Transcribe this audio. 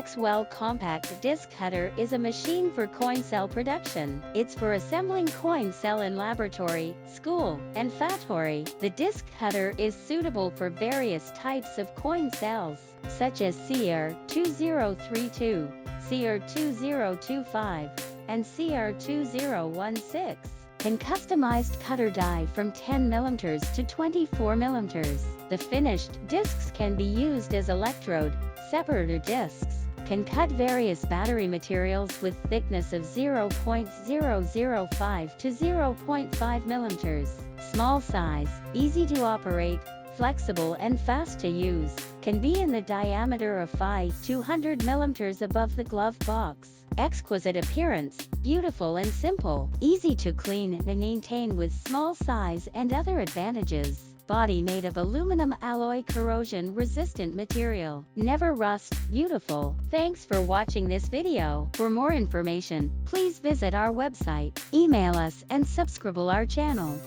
XWell Compact Disc Cutter is a machine for coin cell production. It's for assembling coin cell in laboratory, school, and factory. The disc cutter is suitable for various types of coin cells, such as CR2032, CR2025, and CR2016. Can customized cutter die from 10 mm to 24 mm. The finished discs can be used as electrode, separator discs. Can cut various battery materials with thickness of 0.005 to 0.5 mm. Small size, easy to operate, flexible and fast to use. Can be in the diameter of 200 mm above the glove box. Exquisite appearance, beautiful and simple, easy to clean and maintain with small size and other advantages. Body made of aluminum alloy corrosion-resistant material. Never rust, beautiful. Thanks for watching this video. For more information, please visit our website, email us and subscribe our channel.